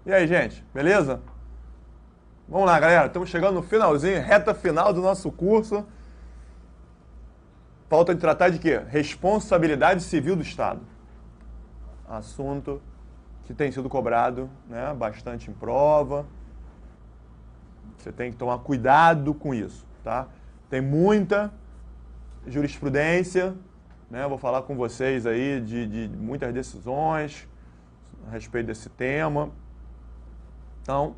E aí, gente, beleza? Vamos lá, galera. Estamos chegando no finalzinho, reta final do nosso curso. Falta de tratar de quê? Responsabilidade civil do Estado. Assunto que tem sido cobrado, né, bastante em prova. Você tem que tomar cuidado com isso, tá? Tem muita jurisprudência, né? Vou falar com vocês aí de muitas decisões a respeito desse tema. Então,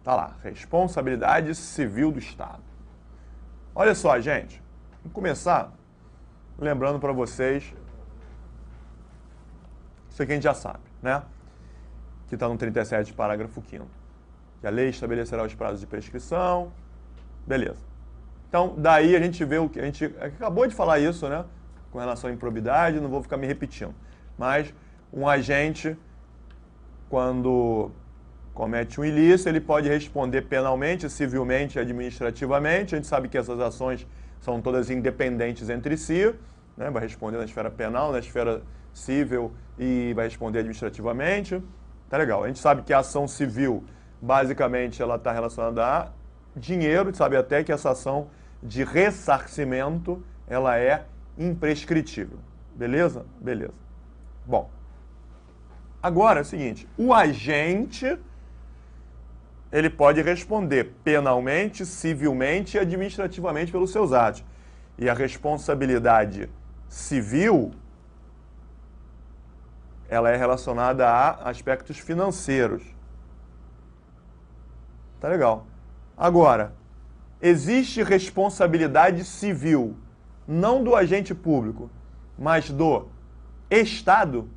tá lá, responsabilidade civil do Estado. Olha só, gente, vamos começar lembrando para vocês isso aqui a gente já sabe, né? Que está no 37, parágrafo 5º. Que a lei estabelecerá os prazos de prescrição. Beleza. Então, daí a gente vê o que a gente acabou de falar isso, né? Com relação à improbidade, não vou ficar me repetindo. Mas um agente, quando comete um ilícito, ele pode responder penalmente, civilmente e administrativamente. A gente sabe que essas ações são todas independentes entre si, né? Vai responder na esfera penal, na esfera civil e vai responder administrativamente. Tá legal. A gente sabe que a ação civil, basicamente, ela está relacionada a dinheiro. A gente sabe até que essa ação de ressarcimento, ela é imprescritível. Beleza? Beleza. Bom, agora é o seguinte, o agente, ele pode responder penalmente, civilmente e administrativamente pelos seus atos. E a responsabilidade civil, ela é relacionada a aspectos financeiros. Tá legal. Agora, existe responsabilidade civil, não do agente público, mas do Estado.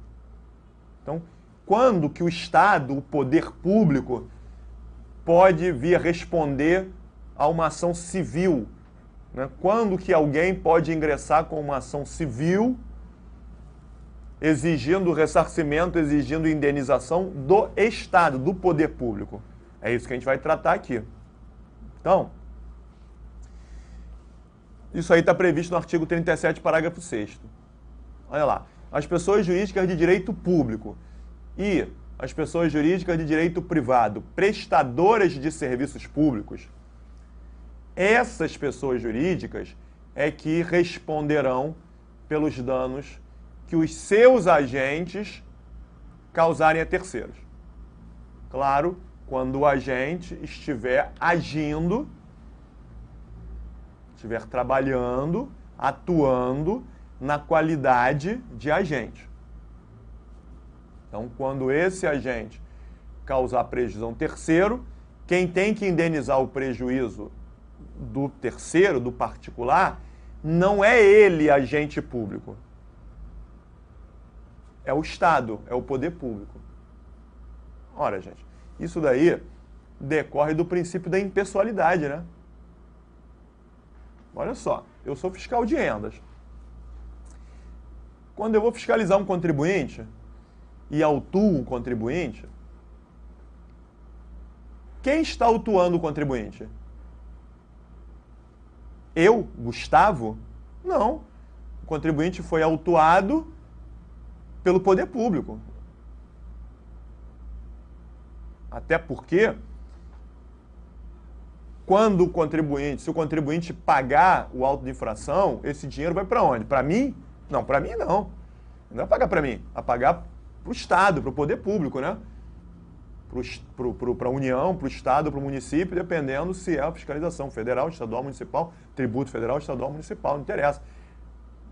Então, quando que o Estado, o poder público, pode vir responder a uma ação civil? Né? Quando que alguém pode ingressar com uma ação civil exigindo ressarcimento, exigindo indenização do Estado, do poder público? É isso que a gente vai tratar aqui. Então, isso aí está previsto no artigo 37, parágrafo 6º. Olha lá. As pessoas jurídicas de direito público e as pessoas jurídicas de direito privado, prestadoras de serviços públicos, essas pessoas jurídicas é que responderão pelos danos que os seus agentes causarem a terceiros. Claro, quando o agente estiver agindo, estiver trabalhando, atuando na qualidade de agente. Então, quando esse agente causar prejuízo a um terceiro, quem tem que indenizar o prejuízo do terceiro, do particular, não é ele, agente público. É o Estado, é o poder público. Ora, gente, isso daí decorre do princípio da impessoalidade, né? Olha só, eu sou fiscal de rendas. Quando eu vou fiscalizar um contribuinte e autuo um contribuinte, quem está autuando o contribuinte? Eu, Gustavo? Não. O contribuinte foi autuado pelo poder público. Até porque, quando o contribuinte, se o contribuinte pagar o auto de infração, esse dinheiro vai para onde? Para mim? Não, para mim não. Não vai pagar para mim, vai pagar para o Estado, para o poder público, né? Para a União, para o Estado, para o município, dependendo se é a fiscalização federal, estadual, municipal, tributo federal, estadual, municipal, não interessa.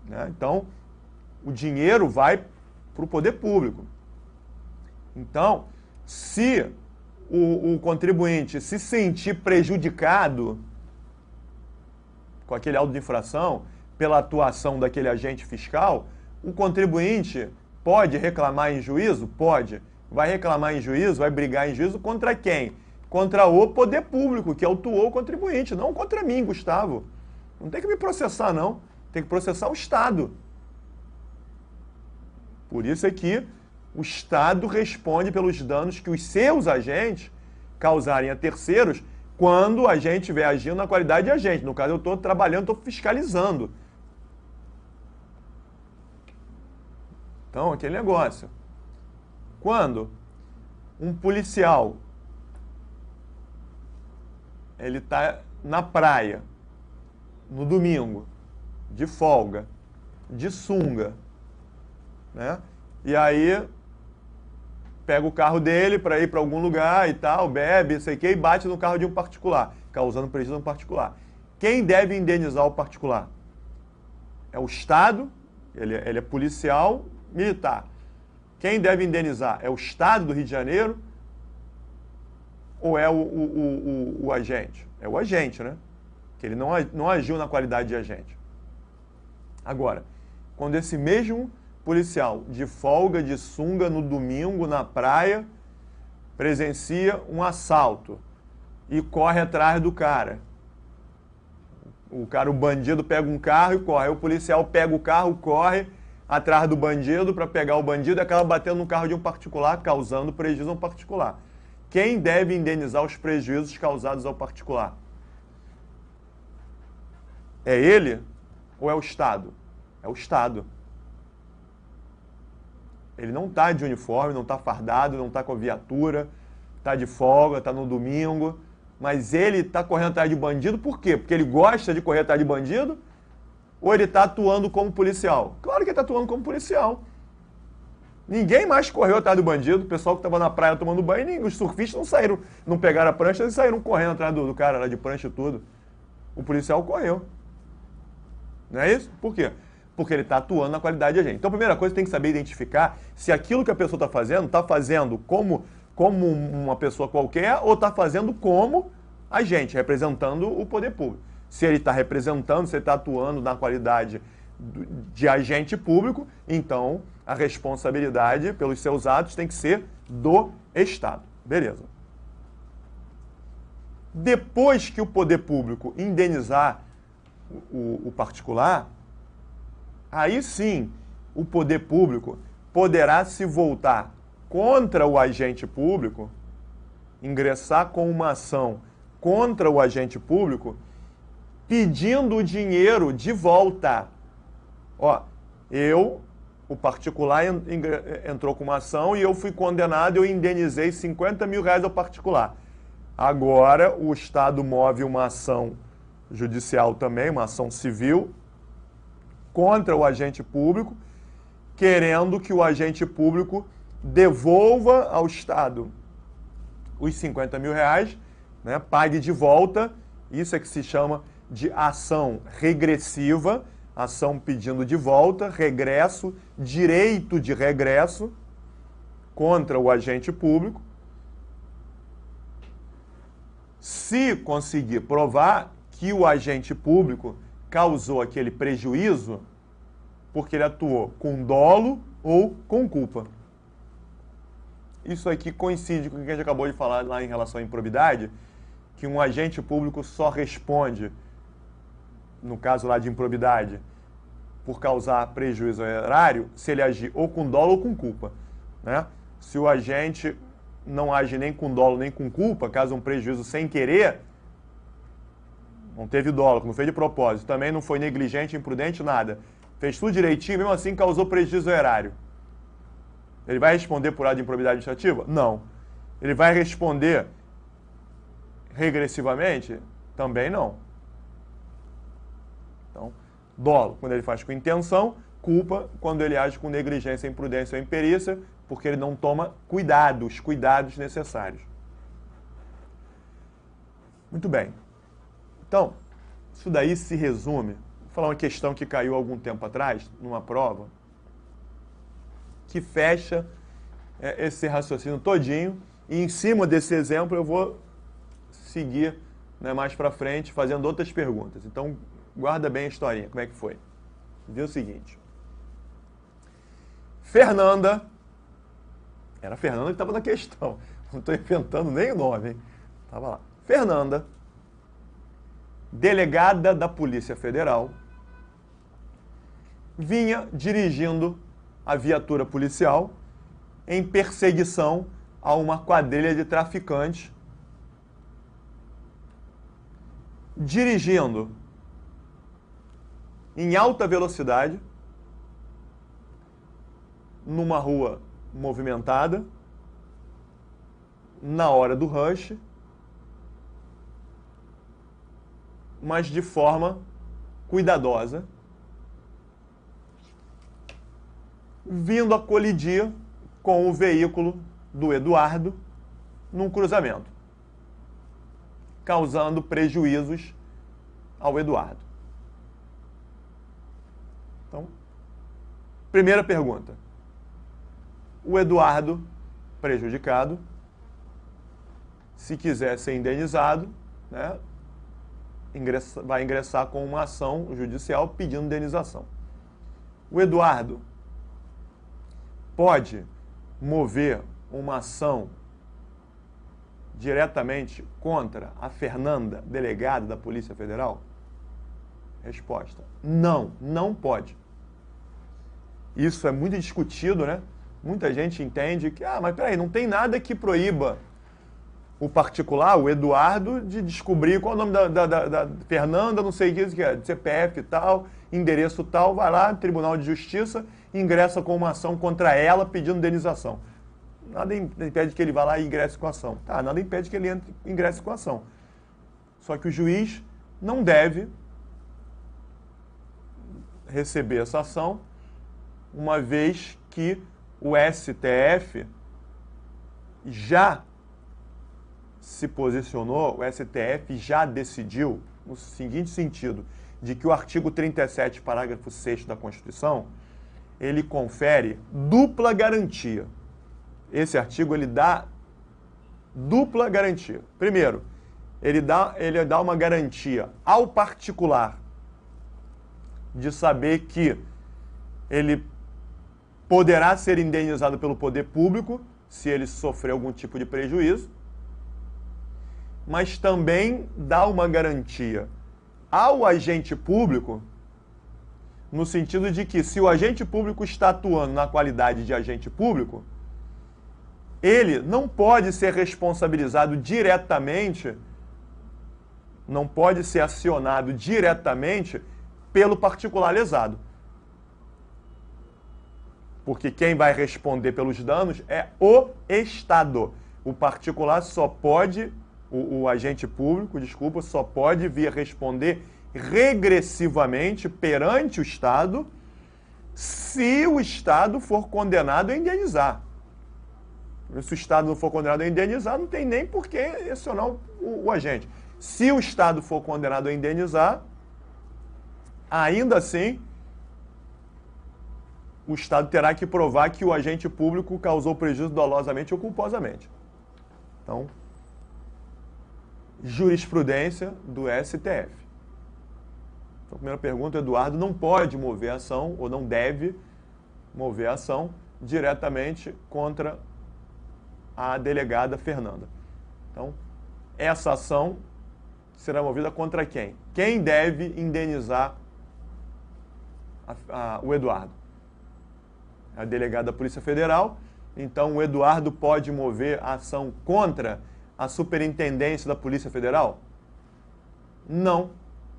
Né? Então, o dinheiro vai para o poder público. Então, se o contribuinte se sentir prejudicado com aquele auto de infração pela atuação daquele agente fiscal, o contribuinte pode reclamar em juízo? Pode. Vai reclamar em juízo, vai brigar em juízo contra quem? Contra o poder público que autuou o contribuinte, não contra mim, Gustavo. Não tem que me processar, não. Tem que processar o Estado. Por isso é que o Estado responde pelos danos que os seus agentes causarem a terceiros quando o agente estiver agindo na qualidade de agente. No caso, eu estou trabalhando, estou fiscalizando. Então, aquele negócio. Quando um policial, ele está na praia, no domingo, de folga, de sunga, né? E aí pega o carro dele para ir para algum lugar e tal, bebe, sei o que, e bate no carro de um particular, causando prejuízo a um particular. Quem deve indenizar o particular? É o Estado, ele é policial militar. Quem deve indenizar? É o Estado do Rio de Janeiro ou é o agente? É o agente, né? Que ele não agiu na qualidade de agente. Agora, quando esse mesmo policial de folga, de sunga, no domingo, na praia, presencia um assalto e corre atrás do cara. O bandido pega um carro e corre. O policial pega o carro, corre atrás do bandido para pegar o bandido e acaba batendo no carro de um particular, causando prejuízo a um particular. Quem deve indenizar os prejuízos causados ao particular? É ele ou é o Estado? É o Estado. Ele não está de uniforme, não está fardado, não está com a viatura, está de folga, está no domingo, mas ele está correndo atrás de bandido por quê? Porque ele gosta de correr atrás de bandido ou ele está atuando como policial? Claro que ele está atuando como policial. Ninguém mais correu atrás do bandido, o pessoal que estava na praia tomando banho, os surfistas não saíram, não pegaram a prancha, eles saíram correndo atrás do cara lá de prancha e tudo. O policial correu. Não é isso? Por quê? Porque ele está atuando na qualidade de agente. Então, a primeira coisa, tem que saber identificar se aquilo que a pessoa está fazendo como uma pessoa qualquer ou está fazendo como agente, representando o poder público. Se ele está representando, se ele está atuando na qualidade de agente público, então a responsabilidade pelos seus atos tem que ser do Estado. Beleza. Depois que o poder público indenizar o particular, aí sim o poder público poderá se voltar contra o agente público, ingressar com uma ação contra o agente público, pedindo o dinheiro de volta. Ó, o particular entrou com uma ação e eu fui condenado, eu indenizei 50 mil reais ao particular. Agora o Estado move uma ação judicial também, uma ação civil, contra o agente público, querendo que o agente público devolva ao Estado os 50 mil reais, né, pague de volta. Isso é que se chama de ação regressiva, ação pedindo de volta, regresso, direito de regresso contra o agente público. Se conseguir provar que o agente público causou aquele prejuízo porque ele atuou com dolo ou com culpa. Isso aqui coincide com o que a gente acabou de falar lá em relação à improbidade, que um agente público só responde, no caso lá de improbidade, por causar prejuízo ao erário, se ele agir ou com dolo ou com culpa, né? Se o agente não age nem com dolo nem com culpa, causa um prejuízo sem querer, não teve dolo, não fez de propósito, também não foi negligente, imprudente, nada. Fez tudo direitinho, mesmo assim causou prejuízo ao erário. Ele vai responder por ato de improbidade administrativa? Não. Ele vai responder regressivamente? Também não. Então, dolo, quando ele faz com intenção, culpa, quando ele age com negligência, imprudência ou imperícia, porque ele não toma os cuidados necessários. Muito bem. Então, isso daí se resume. Vou falar uma questão que caiu algum tempo atrás, numa prova, que fecha esse raciocínio todinho, e em cima desse exemplo eu vou seguir, né, mais para frente, fazendo outras perguntas. Então, guarda bem a historinha, como é que foi. Viu o seguinte. Fernanda, era a Fernanda que estava na questão, não estou inventando nem o nome, hein? Estava lá. Fernanda, delegada da Polícia Federal, vinha dirigindo a viatura policial em perseguição a uma quadrilha de traficantes, dirigindo em alta velocidade numa rua movimentada, na hora do rush, mas de forma cuidadosa, vindo a colidir com o veículo do Eduardo num cruzamento, causando prejuízos ao Eduardo. Então, primeira pergunta. O Eduardo, prejudicado, se quiser ser indenizado, né, vai ingressar com uma ação judicial pedindo indenização. O Eduardo pode mover uma ação diretamente contra a Fernanda, delegada da Polícia Federal? Resposta: não, não pode. Isso é muito discutido, né? Muita gente entende que, mas peraí, não tem nada que proíba o particular, o Eduardo, de descobrir qual é o nome da Fernanda, não sei o que é, CPF e tal, endereço tal, vai lá, Tribunal de Justiça, ingressa com uma ação contra ela pedindo indenização. Nada impede que ele vá lá e ingresse com a ação. Nada impede que ele ingresse com a ação. Só que o juiz não deve receber essa ação, uma vez que o STF já se posicionou, o STF já decidiu, no seguinte sentido, de que o artigo 37, parágrafo 6º da Constituição, ele confere dupla garantia. Esse artigo, ele dá dupla garantia. Primeiro, ele dá uma garantia ao particular de saber que ele poderá ser indenizado pelo poder público se ele sofrer algum tipo de prejuízo, mas também dá uma garantia ao agente público, no sentido de que, se o agente público está atuando na qualidade de agente público, ele não pode ser responsabilizado diretamente, não pode ser acionado diretamente pelo particular lesado. Porque quem vai responder pelos danos é o Estado. O particular só pode, o agente público, desculpa, só pode vir responder regressivamente perante o Estado se o Estado for condenado a indenizar. Se o Estado não for condenado a indenizar, não tem nem por que acionar o agente. Se o Estado for condenado a indenizar, ainda assim, o Estado terá que provar que o agente público causou prejuízo dolosamente ou culposamente. Então, jurisprudência do STF. Então, a primeira pergunta, Eduardo não pode mover a ação, ou não deve mover a ação, diretamente contra a delegada Fernanda. Então, essa ação será movida contra quem? Quem deve indenizar o Eduardo? A delegada da Polícia Federal. Então, o Eduardo pode mover a ação contra a Superintendência da Polícia Federal? Não.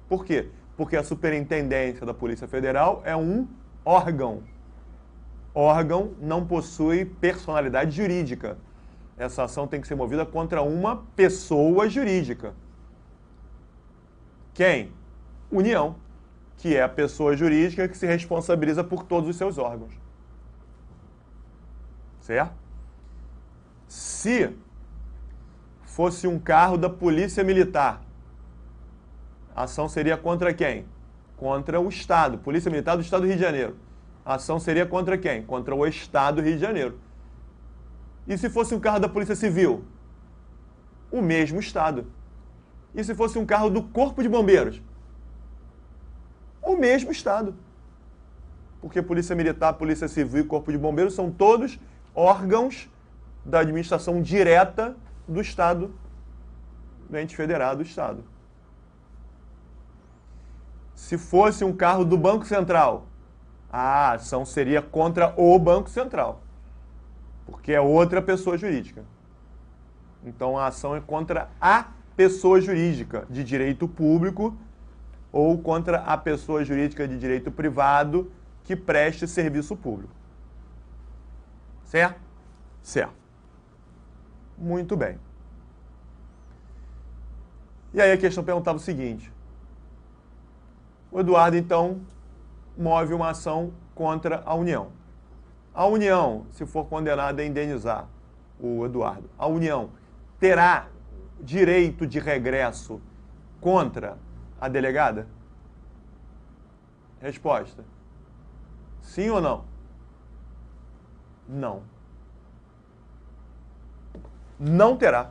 Por quê? Porque a Superintendência da Polícia Federal é um órgão. Órgão não possui personalidade jurídica. Essa ação tem que ser movida contra uma pessoa jurídica. Quem? União, que é a pessoa jurídica que se responsabiliza por todos os seus órgãos. Certo? Se fosse um carro da Polícia Militar, a ação seria contra quem? Contra o Estado. Polícia Militar do Estado do Rio de Janeiro. A ação seria contra quem? Contra o Estado do Rio de Janeiro. E se fosse um carro da Polícia Civil? O mesmo Estado. E se fosse um carro do Corpo de Bombeiros? O mesmo Estado. Porque Polícia Militar, Polícia Civil e Corpo de Bombeiros são todos órgãos da administração direta do Estado, do ente federado do Estado. Se fosse um carro do Banco Central, a ação seria contra o Banco Central, porque é outra pessoa jurídica. Então a ação é contra a pessoa jurídica de direito público ou contra a pessoa jurídica de direito privado que preste serviço público. Certo? Certo. Muito bem. E aí a questão perguntava o seguinte. O Eduardo, então, move uma ação contra a União. A União, se for condenada a indenizar o Eduardo, a União terá direito de regresso contra a delegada? Resposta. Sim ou não? Não. Não terá.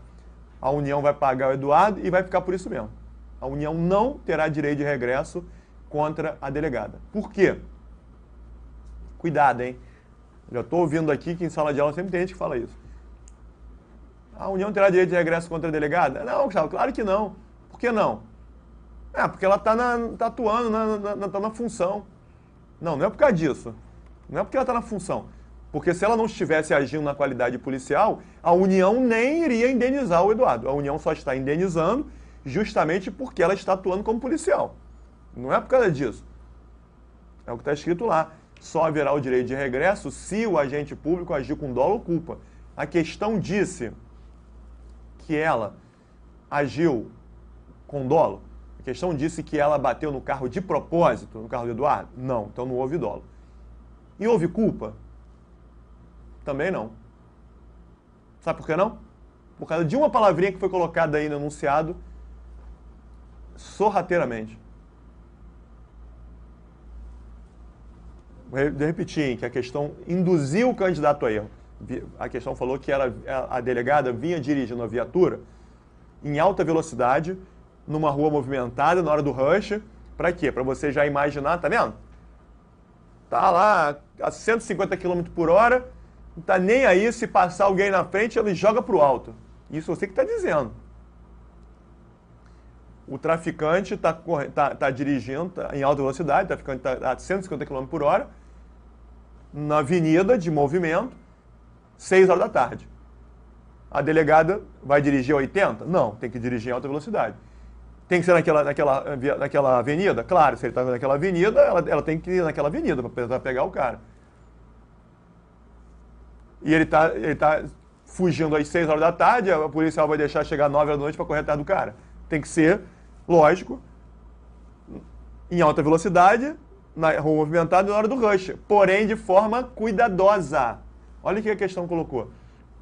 A União vai pagar o Eduardo e vai ficar por isso mesmo. A União não terá direito de regresso contra a delegada. Por quê? Cuidado, hein? Já estou ouvindo aqui que em sala de aula sempre tem gente que fala isso. A União terá direito de regresso contra a delegada? Não, Gustavo, claro que não. Por que não? Porque ela está atuando, está na função. Não, não é por causa disso. Não é porque ela está na função. Porque se ela não estivesse agindo na qualidade policial, a União nem iria indenizar o Eduardo. A União só está indenizando justamente porque ela está atuando como policial. Não é por causa disso. É o que está escrito lá. Só haverá o direito de regresso se o agente público agir com dolo ou culpa. A questão disse que ela agiu com dolo. A questão disse que ela bateu no carro de propósito, no carro do Eduardo? Não, então não houve dolo. E houve culpa? Também não. Sabe por que não? Por causa de uma palavrinha que foi colocada aí no enunciado sorrateiramente. Vou repetir, que a questão induziu o candidato a erro. A questão falou que a delegada vinha dirigindo a viatura em alta velocidade, numa rua movimentada, na hora do rush. Para quê? Para você já imaginar, tá vendo? Tá lá a 150 km por hora, não tá nem aí, se passar alguém na frente, ele joga pro alto. Isso você que está dizendo. O traficante tá dirigindo em alta velocidade, o traficante está a 150 km por hora, na avenida de movimento, 6 horas da tarde. A delegada vai dirigir a 80? Não, tem que dirigir em alta velocidade. Tem que ser naquela avenida? Claro, se ele está naquela avenida, ela tem que ir naquela avenida para pegar o cara. E ele tá fugindo às 6 horas da tarde, a policial vai deixar chegar às 9 horas da noite para correr atrás do cara. Tem que ser, lógico, em alta velocidade, na rua movimentada, na hora do rush. Porém, de forma cuidadosa. Olha o que a questão colocou.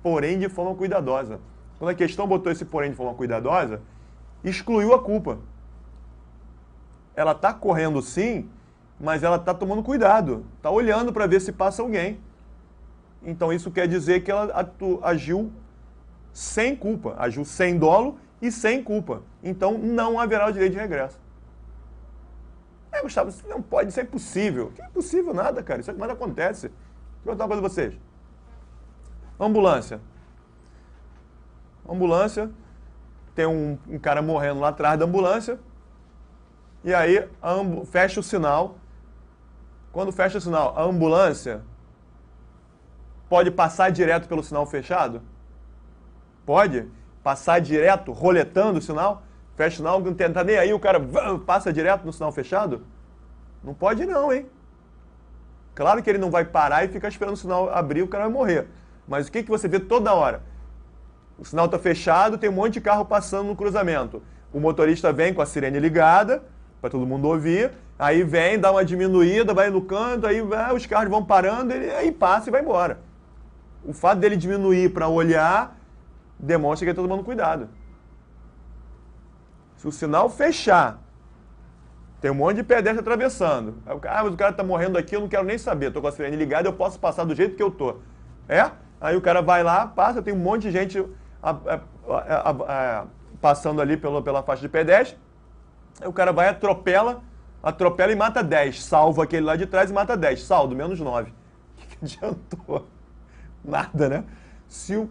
Porém, de forma cuidadosa. Quando a questão botou esse porém de forma cuidadosa, excluiu a culpa. Ela está correndo sim, mas ela está tomando cuidado. Está olhando para ver se passa alguém. Então isso quer dizer que ela agiu sem culpa. Agiu sem dolo e sem culpa. Então não haverá o direito de regresso. Gustavo, isso não pode, isso é impossível. Que é impossível nada, cara. Isso é o que mais acontece. Deixa eu contar uma coisa pra vocês. Ambulância. Ambulância. Tem um cara morrendo lá atrás da ambulância. E aí fecha o sinal. Quando fecha o sinal, a ambulância pode passar direto pelo sinal fechado? Pode? Passar direto, roletando o sinal? Fecha o sinal, não tá nem aí, o cara passa direto no sinal fechado? Não pode não, hein? Claro que ele não vai parar e ficar esperando o sinal abrir, o cara vai morrer. Mas o que você vê toda hora? O sinal está fechado, tem um monte de carro passando no cruzamento. O motorista vem com a sirene ligada, para todo mundo ouvir, aí vem, dá uma diminuída, vai no canto, aí os carros vão parando, aí passa e vai embora. O fato dele diminuir para olhar demonstra que ele está tomando cuidado. Se o sinal fechar, tem um monte de pedestre atravessando. Aí mas o cara está morrendo aqui, eu não quero nem saber. Estou com a sirene ligada, eu posso passar do jeito que eu estou. Aí o cara vai lá, passa, tem um monte de gente passando ali pela faixa de pedestre. Aí o cara vai, atropela e mata 10. Salva aquele lá de trás e mata 10. Saldo, menos 9. O que adiantou? Nada, né? Se o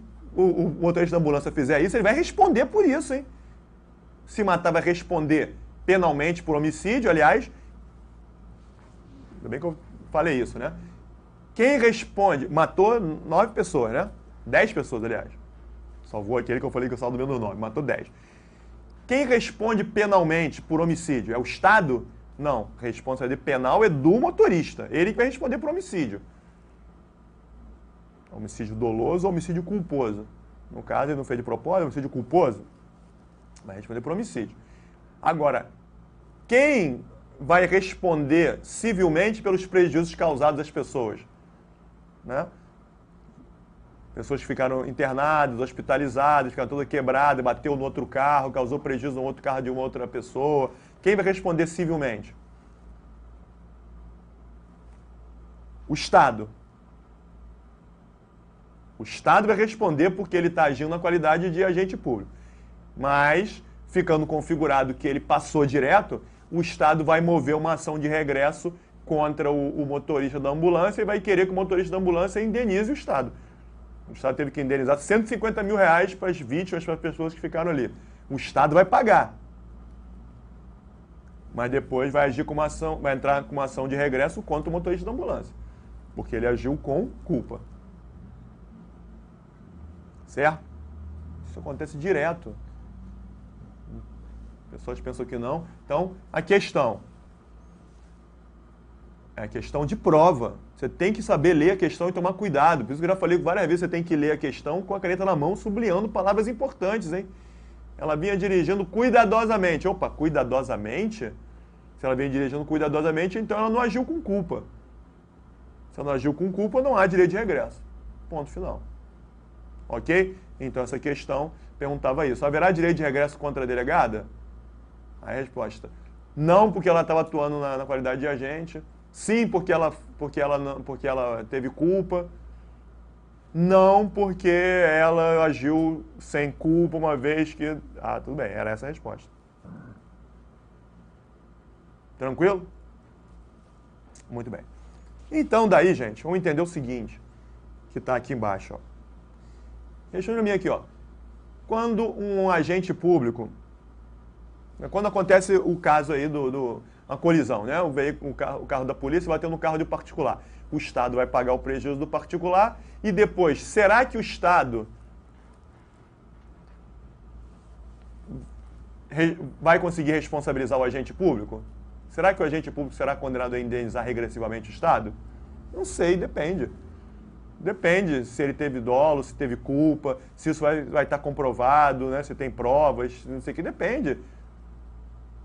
motorista da ambulância fizer isso, ele vai responder por isso, hein? Se matar, vai responder penalmente por homicídio, aliás. Ainda bem que eu falei isso, né? Quem responde... Matou 9 pessoas, né? 10 pessoas, aliás. Salvou aquele que eu falei que eu saldo menos 9. Matou 10. Quem responde penalmente por homicídio? É o Estado? Não. A responsabilidade penal é do motorista. Ele que vai responder por homicídio. Homicídio doloso ou homicídio culposo. No caso, ele não fez de propósito, homicídio culposo, vai responder por homicídio. Agora, quem vai responder civilmente pelos prejuízos causados às pessoas? Né? Pessoas que ficaram internadas, hospitalizadas, ficaram toda quebrada, bateu no outro carro, causou prejuízo no outro carro de uma outra pessoa. Quem vai responder civilmente? O Estado. O Estado vai responder porque ele está agindo na qualidade de agente público. Mas, ficando configurado que ele passou direto, o Estado vai mover uma ação de regresso contra o motorista da ambulância e vai querer que o motorista da ambulância indenize o Estado. O Estado teve que indenizar 150 mil reais para as vítimas, para as pessoas que ficaram ali. O Estado vai pagar. Mas depois vai agir com uma ação, vai entrar com uma ação de regresso contra o motorista da ambulância. Porque ele agiu com culpa. Certo? Isso acontece direto. Pessoas pensam que não. Então, a questão é a questão de prova. Você tem que saber ler a questão e tomar cuidado. Por isso que eu já falei várias vezes, você tem que ler a questão com a caneta na mão, sublinhando palavras importantes, hein? Ela vinha dirigindo cuidadosamente. Opa, cuidadosamente? Se ela vinha dirigindo cuidadosamente, então ela não agiu com culpa. Se ela não agiu com culpa, não há direito de regresso. Ponto final. Ok? Então essa questão perguntava isso. Haverá direito de regresso contra a delegada? A resposta: não, porque ela estava atuando na qualidade de agente. Sim, porque ela teve culpa. Não, porque ela agiu sem culpa uma vez que... Ah, tudo bem, era essa a resposta. Tranquilo? Muito bem. Então, daí, gente, vamos entender o seguinte, que está aqui embaixo, ó. Deixa eu ver aqui, ó. Quando um agente público... Quando acontece o caso aí uma colisão, né? O carro da polícia bateu no carro de particular. O Estado vai pagar o prejuízo do particular e depois, será que o Estado vai conseguir responsabilizar o agente público? Será que o agente público será condenado a indenizar regressivamente o Estado? Não sei, depende. Depende se ele teve dolo, se teve culpa, se isso vai estar comprovado, né? Se tem provas, não sei o que, depende.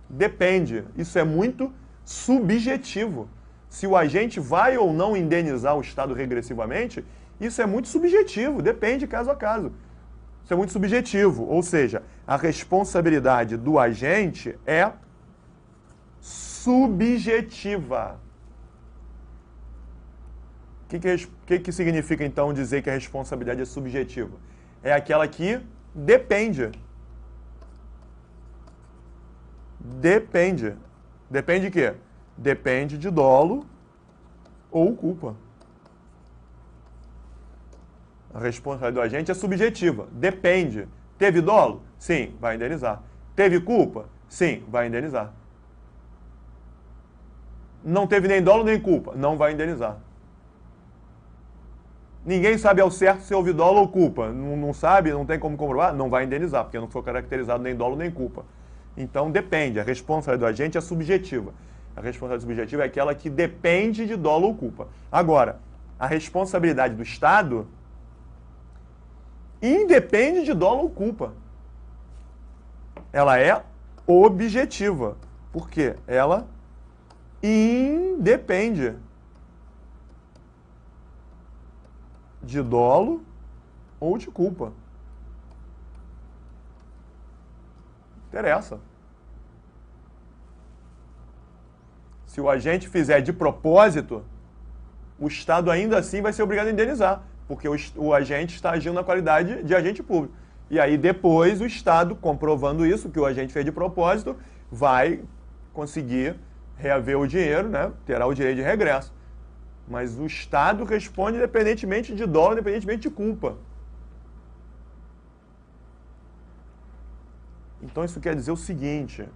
Depende. Isso é muito subjetivo. Se o agente vai ou não indenizar o Estado regressivamente, isso é muito subjetivo, depende caso a caso. Isso é muito subjetivo, ou seja, a responsabilidade do agente é subjetiva. O que significa, então, dizer que a responsabilidade é subjetiva? É aquela que depende. Depende. Depende de quê? Depende de dolo ou culpa. A responsabilidade do agente é subjetiva. Depende. Teve dolo? Sim, vai indenizar. Teve culpa? Sim, vai indenizar. Não teve nem dolo nem culpa? Não vai indenizar. Ninguém sabe ao certo se houve dolo ou culpa. Não sabe, não tem como comprovar? Não vai indenizar, porque não foi caracterizado nem dolo nem culpa. Então, depende. A responsabilidade do agente é subjetiva. A responsabilidade subjetiva é aquela que depende de dolo ou culpa. Agora, a responsabilidade do Estado independe de dolo ou culpa. Ela é objetiva. Por quê? Ela independe de dolo ou de culpa. Interessa. Se o agente fizer de propósito, o Estado ainda assim vai ser obrigado a indenizar, porque o agente está agindo na qualidade de agente público. E aí depois o Estado, comprovando isso, que o agente fez de propósito, vai conseguir reaver o dinheiro, né? Terá o direito de regresso. Mas o Estado responde independentemente de dolo, independentemente de culpa. Então isso quer dizer o seguinte: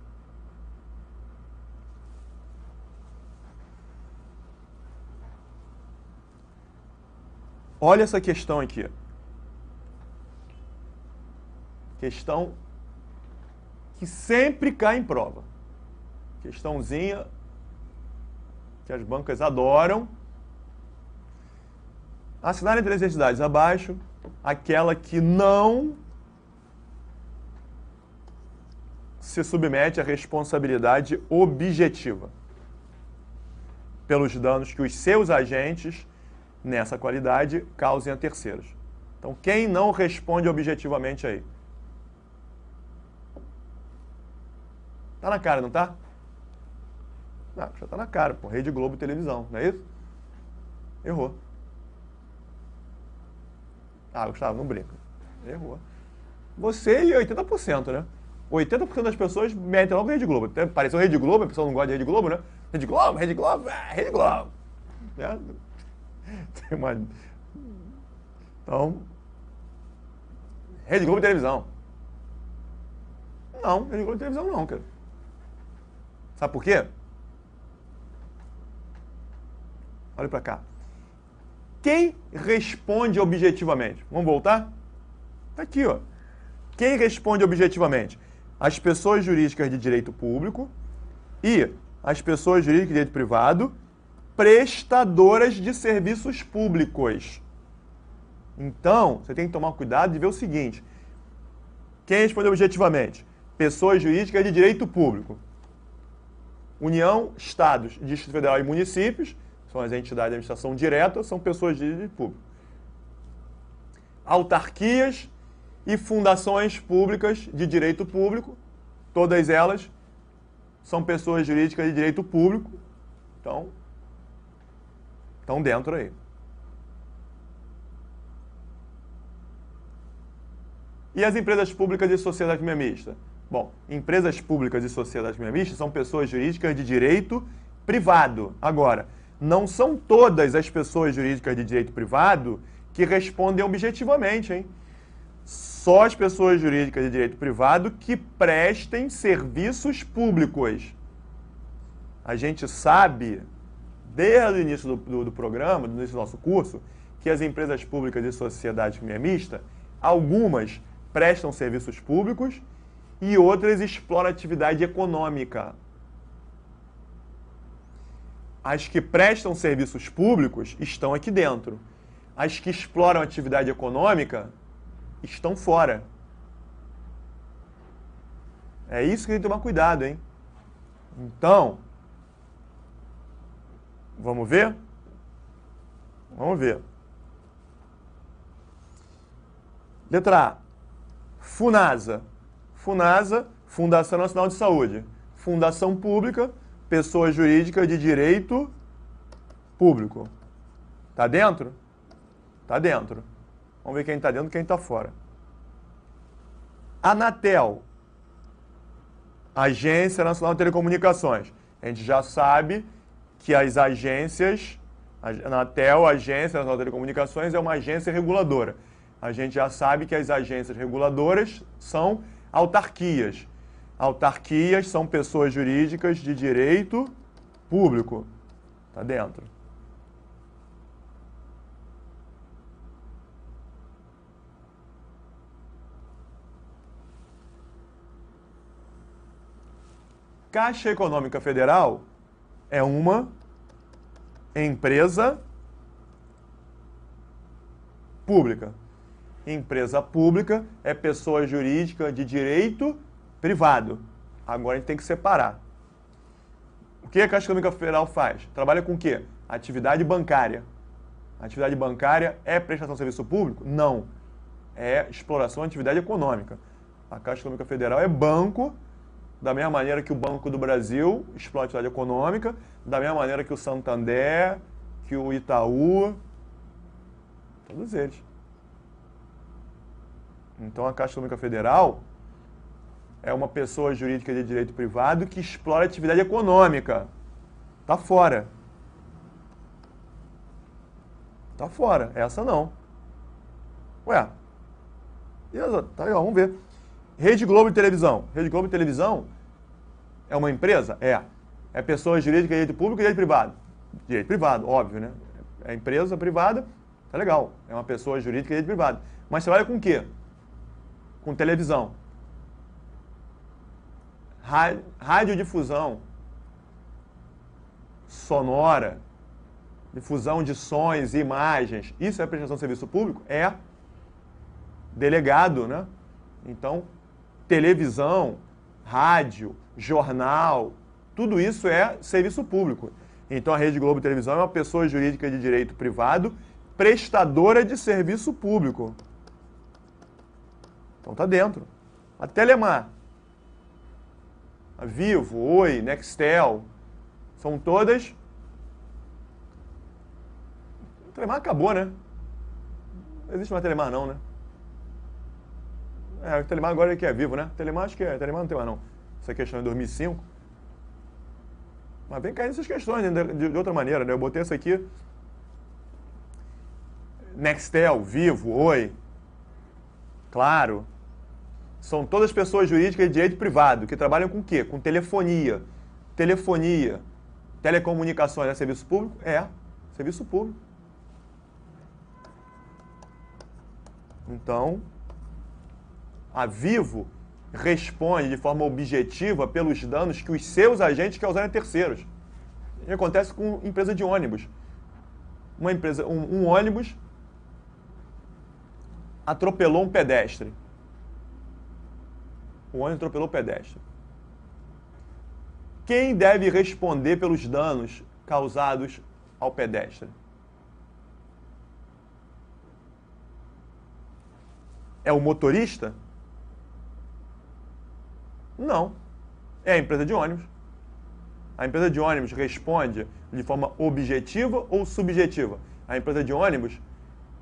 olha essa questão aqui. Questão que sempre cai em prova. Questãozinha que as bancas adoram. Assinale entre as entidades abaixo aquela que não se submete à responsabilidade objetiva pelos danos que os seus agentes, nessa qualidade, causem a terceiros. Então, quem não responde objetivamente aí? Tá na cara, não tá? Não, já tá na cara, pô. Rede Globo e televisão, não é isso? Errou. Ah, Gustavo, não brinca. Errou. Você e 80%, né? 80% das pessoas metem logo Rede Globo. Até pareceu Rede Globo, a pessoa não gosta de Rede Globo, né? Rede Globo, Rede Globo, Rede Globo. É. Tem uma... Então, Rede Globo e televisão. Não, Rede Globo e televisão não, cara. Sabe por quê? Olha pra cá. Quem responde objetivamente? Vamos voltar? Tá aqui, ó. Quem responde objetivamente? As pessoas jurídicas de direito público e as pessoas jurídicas de direito privado, prestadoras de serviços públicos. Então, você tem que tomar cuidado de ver o seguinte. Quem responde objetivamente? Pessoas jurídicas de direito público. União, Estados, Distrito Federal e municípios, são as entidades de administração direta, são pessoas de direito público. Autarquias e fundações públicas de direito público, todas elas são pessoas jurídicas de direito público, então, estão dentro aí. E as empresas públicas de sociedade mista? Bom, empresas públicas e sociedade mista são pessoas jurídicas de direito privado. Agora, não são todas as pessoas jurídicas de direito privado que respondem objetivamente, hein? Só as pessoas jurídicas de direito privado que prestem serviços públicos. A gente sabe, desde o início do programa, do início do nosso curso, que as empresas públicas de sociedade mista, algumas prestam serviços públicos e outras exploram atividade econômica. As que prestam serviços públicos estão aqui dentro. As que exploram atividade econômica estão fora. É isso que tem que tomar cuidado, hein? Então, vamos ver? Vamos ver. Letra A. FUNASA. FUNASA, Fundação Nacional de Saúde. Fundação pública, pessoa jurídica de direito público. Tá dentro? Tá dentro. Vamos ver quem está dentro e quem está fora. Anatel, Agência Nacional de Telecomunicações. A gente já sabe que as agências, a Anatel, Agência Nacional de Telecomunicações, é uma agência reguladora. A gente já sabe que as agências reguladoras são autarquias. Autarquias são pessoas jurídicas de direito público. Está dentro. Caixa Econômica Federal é uma empresa pública. Empresa pública é pessoa jurídica de direito privado. Agora a gente tem que separar. O que a Caixa Econômica Federal faz? Trabalha com o quê? Atividade bancária. Atividade bancária é prestação de serviço público? Não. É exploração de atividade econômica. A Caixa Econômica Federal é banco, da mesma maneira que o Banco do Brasil explora atividade econômica, da mesma maneira que o Santander, que o Itaú, todos eles. Então a Caixa Econômica Federal é uma pessoa jurídica de direito privado que explora atividade econômica. Tá fora. Tá fora. Essa não. Ué. Beleza, tá aí, ó, vamos ver. Rede Globo de Televisão. Rede Globo de Televisão é uma empresa? É. É pessoa jurídica de direito público e direito privado? Direito privado, óbvio, né? É empresa privada, tá legal. É uma pessoa jurídica de direito privado. Mas trabalha com o quê? Com televisão. Radiodifusão sonora, difusão de sons e imagens. Isso é prestação de serviço público? É. delegado, né? Então, televisão, rádio, jornal, tudo isso é serviço público. Então, a Rede Globo Televisão é uma pessoa jurídica de direito privado, prestadora de serviço público. Então, tá dentro. A Telemar, a Vivo, Oi, Nextel, são todas... A Telemar acabou, né? Não existe mais Telemar não, né? O Telemar agora é que é Vivo, né? Telemar acho que é. Telemar não tem mais não. Essa questão é 2005. Mas vem caindo essas questões de outra maneira, né? Eu botei essa aqui. Nextel, Vivo, Oi. Claro. São todas pessoas jurídicas de direito privado que trabalham com o quê? Com telefonia. Telefonia. Telecomunicações é serviço público? É. Serviço público. Então, a Vivo responde de forma objetiva pelos danos que os seus agentes causarem a terceiros. Isso acontece com empresa de ônibus. Um ônibus atropelou um pedestre. O ônibus atropelou o pedestre. Quem deve responder pelos danos causados ao pedestre? É o motorista? Não. É a empresa de ônibus. A empresa de ônibus responde de forma objetiva ou subjetiva? A empresa de ônibus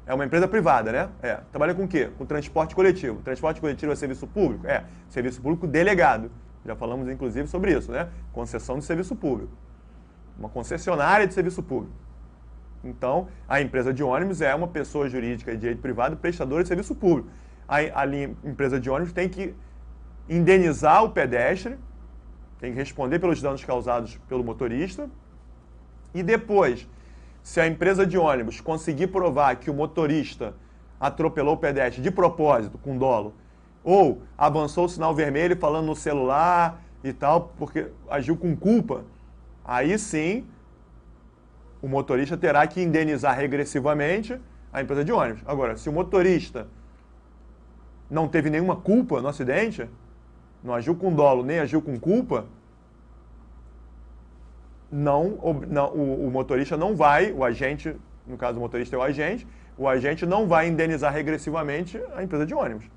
é uma empresa privada, né? Trabalha com o quê? Com transporte coletivo. Transporte coletivo é serviço público? Serviço público delegado. Já falamos, inclusive, sobre isso, né? Concessão de serviço público. Uma concessionária de serviço público. Então, a empresa de ônibus é uma pessoa jurídica de direito privado prestadora de serviço público. A empresa de ônibus tem que indenizar o pedestre, tem que responder pelos danos causados pelo motorista, e depois, se a empresa de ônibus conseguir provar que o motorista atropelou o pedestre de propósito, com dolo, ou avançou o sinal vermelho falando no celular e tal, porque agiu com culpa, aí sim o motorista terá que indenizar regressivamente a empresa de ônibus. Agora, se o motorista não teve nenhuma culpa no acidente, não agiu com dolo nem agiu com culpa, o motorista não vai, o agente, no caso o motorista é o agente não vai indenizar regressivamente a empresa de ônibus.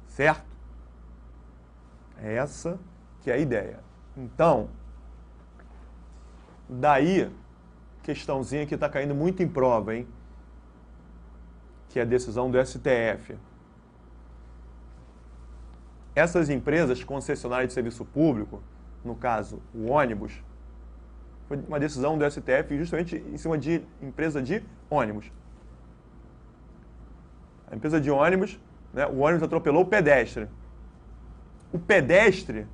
Certo? Essa que é a ideia. Então, daí, questãozinha que está caindo muito em prova, hein? Que é a decisão do STF. Essas empresas concessionárias de serviço público, no caso, o ônibus, foi uma decisão do STF justamente em cima de empresa de ônibus. A empresa de ônibus, né, o ônibus atropelou o pedestre. O pedestre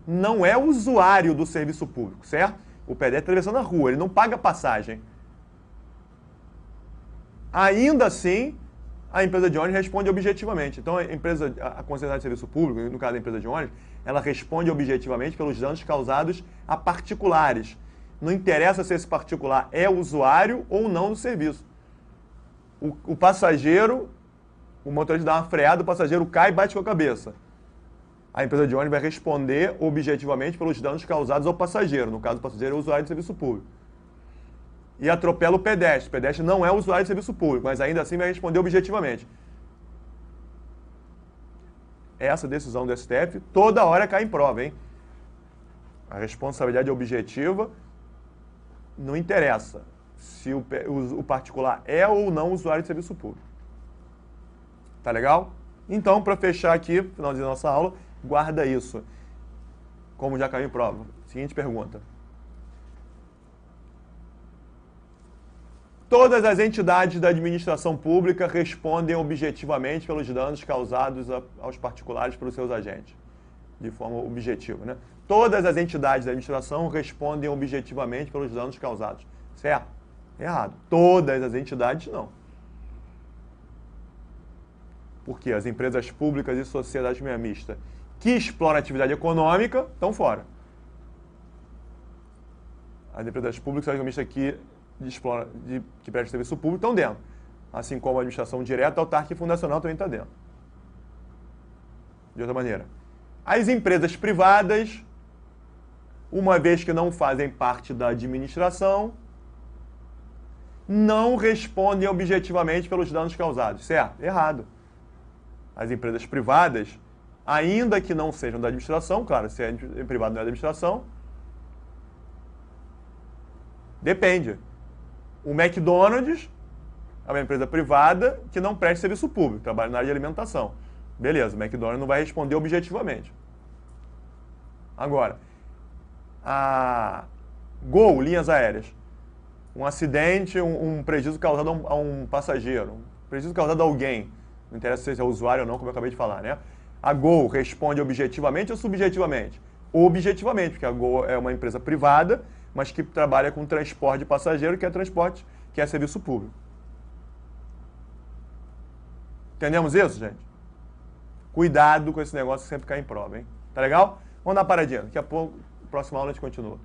não é usuário do serviço público, certo? O pedestre está atravessando a rua, ele não paga passagem. Ainda assim, a empresa de ônibus responde objetivamente. Então, a concessionária de serviço público, no caso da empresa de ônibus, ela responde objetivamente pelos danos causados a particulares. Não interessa se esse particular é usuário ou não do serviço. O passageiro, o motorista dá uma freada, o passageiro cai e bate com a cabeça. A empresa de ônibus vai responder objetivamente pelos danos causados ao passageiro. No caso, o passageiro é usuário de serviço público. E atropela o pedestre. O pedestre não é usuário de serviço público, mas ainda assim vai responder objetivamente. Essa decisão do STF toda hora cai em prova, hein? A responsabilidade objetiva não interessa se o particular é ou não usuário de serviço público. Tá legal? Então, para fechar aqui, finalizando a nossa aula, guarda isso. Como já caiu em prova. Seguinte pergunta. Todas as entidades da administração pública respondem objetivamente pelos danos causados aos particulares pelos seus agentes, de forma objetiva, né? Todas as entidades da administração respondem objetivamente pelos danos causados. Certo? Errado. Todas as entidades não. Porque as empresas públicas e sociedades meio mista que exploram atividade econômica estão fora. As empresas públicas e sociedades meio mista que prestam serviço público estão dentro. assim como a administração direta, a autarquia fundacional também está dentro. De outra maneira. As empresas privadas, uma vez que não fazem parte da administração, não respondem objetivamente pelos danos causados. Certo? Errado. As empresas privadas, ainda que não sejam da administração, claro, se é privado não é da administração, depende. O McDonald's é uma empresa privada que não presta serviço público, trabalha na área de alimentação. Beleza, o McDonald's não vai responder objetivamente. Agora, a Gol, linhas aéreas, um acidente, um prejuízo causado a um passageiro, um prejuízo causado a alguém, não interessa se é usuário ou não, como eu acabei de falar, né? A Gol responde objetivamente ou subjetivamente? Objetivamente, porque a Gol é uma empresa privada, mas que trabalha com transporte de passageiro, que é transporte, que é serviço público. Entendemos isso, gente? Cuidado com esse negócio que sempre cai em prova, hein? Tá legal? Vamos dar uma paradinha. Daqui a pouco, próxima aula, a gente continua.